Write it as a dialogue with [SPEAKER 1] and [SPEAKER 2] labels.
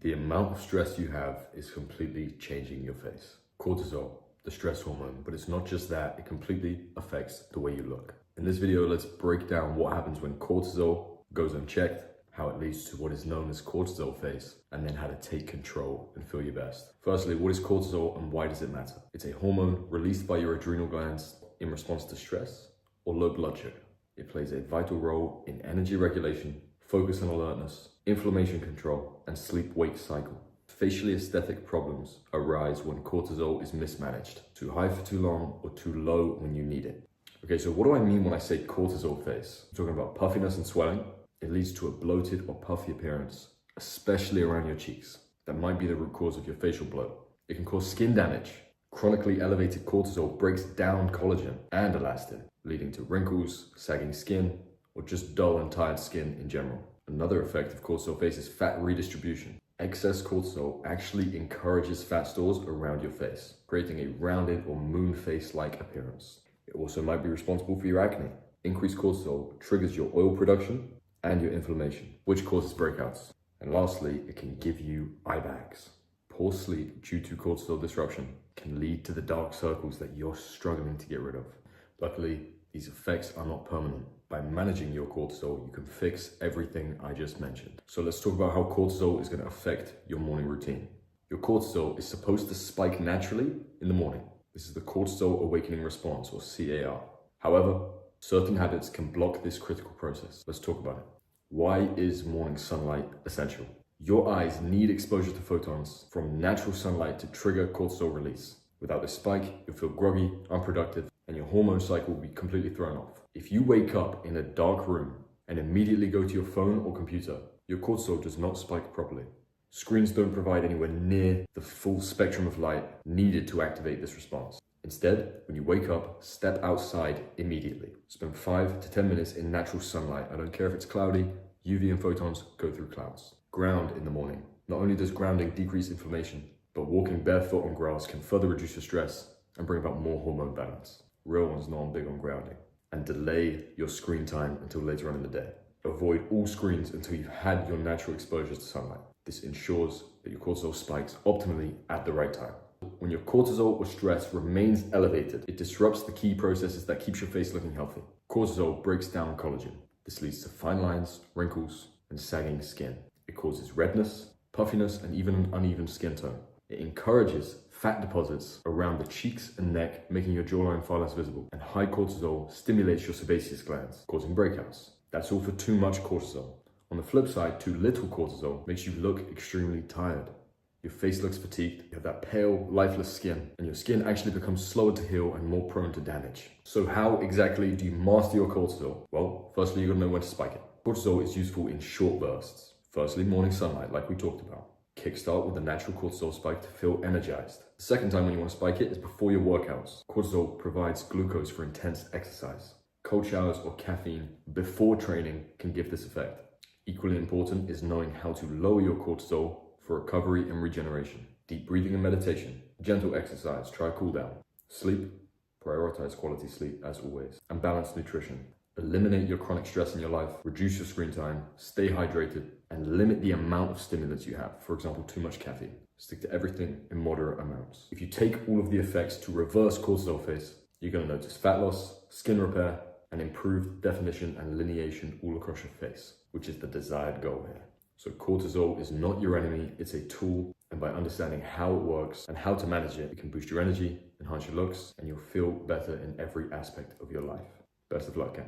[SPEAKER 1] The amount of stress you have is completely changing your face. Cortisol, the stress hormone, but it's not just that, it completely affects the way you look. In this video, let's break down what happens when cortisol goes unchecked, how it leads to what is known as cortisol face, and then how to take control and feel your best. Firstly, what is cortisol and why does it matter? It's a hormone released by your adrenal glands in response to stress or low blood sugar. It plays a vital role in energy regulation, focus and alertness, inflammation control, and sleep-wake cycle. Facially aesthetic problems arise when cortisol is mismanaged, too high for too long or too low when you need it. Okay, so what do I mean when I say cortisol face? I'm talking about puffiness and swelling. It leads to a bloated or puffy appearance, especially around your cheeks. That might be the root cause of your facial bloat. It can cause skin damage. Chronically elevated cortisol breaks down collagen and elastin, leading to wrinkles, sagging skin, or just dull and tired skin in general. Another effect of cortisol face is fat redistribution. Excess cortisol actually encourages fat stores around your face, creating a rounded or moon face-like appearance. It also might be responsible for your acne. Increased cortisol triggers your oil production and your inflammation, which causes breakouts. And lastly, it can give you eye bags. Poor sleep due to cortisol disruption can lead to the dark circles that you're struggling to get rid of. Luckily, these effects are not permanent. By managing your cortisol, you can fix everything I just mentioned. So let's talk about how cortisol is going to affect your morning routine. Your cortisol is supposed to spike naturally in the morning. This is the cortisol awakening response, or CAR. However, certain habits can block this critical process. Let's talk about it. Why is morning sunlight essential? Your eyes need exposure to photons from natural sunlight to trigger cortisol release. Without this spike, you'll feel groggy, unproductive, and your hormone cycle will be completely thrown off. If you wake up in a dark room and immediately go to your phone or computer, your cortisol does not spike properly. Screens don't provide anywhere near the full spectrum of light needed to activate this response. Instead, when you wake up, step outside immediately. Spend 5 to 10 minutes in natural sunlight. I don't care if it's cloudy, UV and photons go through clouds. Ground in the morning. Not only does grounding decrease inflammation, but walking barefoot on grass can further reduce your stress and bring about more hormone balance. Real ones know I'm big on grounding. And delay your screen time until later on in the day. Avoid all screens until you've had your natural exposure to sunlight. This ensures that your cortisol spikes optimally at the right time. When your cortisol or stress remains elevated, it disrupts the key processes that keeps your face looking healthy. Cortisol breaks down collagen. This leads to fine lines, wrinkles, and sagging skin. It causes redness, puffiness, and even an uneven skin tone. It encourages fat deposits around the cheeks and neck, making your jawline far less visible. And high cortisol stimulates your sebaceous glands, causing breakouts. That's all for too much cortisol. On the flip side, too little cortisol makes you look extremely tired. Your face looks fatigued, you have that pale, lifeless skin, and your skin actually becomes slower to heal and more prone to damage. So how exactly do you master your cortisol? Well, firstly, you gotta know when to spike it. Cortisol is useful in short bursts. Firstly, morning sunlight, like we talked about. Kickstart with a natural cortisol spike to feel energized. The second time when you want to spike it is before your workouts. Cortisol provides glucose for intense exercise. Cold showers or caffeine before training can give this effect. Equally important is knowing how to lower your cortisol for recovery and regeneration. Deep breathing and meditation, gentle exercise, try cool down. Sleep, prioritize quality sleep as always. And balanced nutrition. Eliminate your chronic stress in your life, reduce your screen time, stay hydrated, and limit the amount of stimulants you have. For example, too much caffeine. Stick to everything in moderate amounts. If you take all of the effects to reverse cortisol face, you're going to notice fat loss, skin repair, and improved definition and lineation all across your face, which is the desired goal here. So cortisol is not your enemy, it's a tool, and by understanding how it works and how to manage it, it can boost your energy, enhance your looks, and you'll feel better in every aspect of your life. Best of luck, Ken.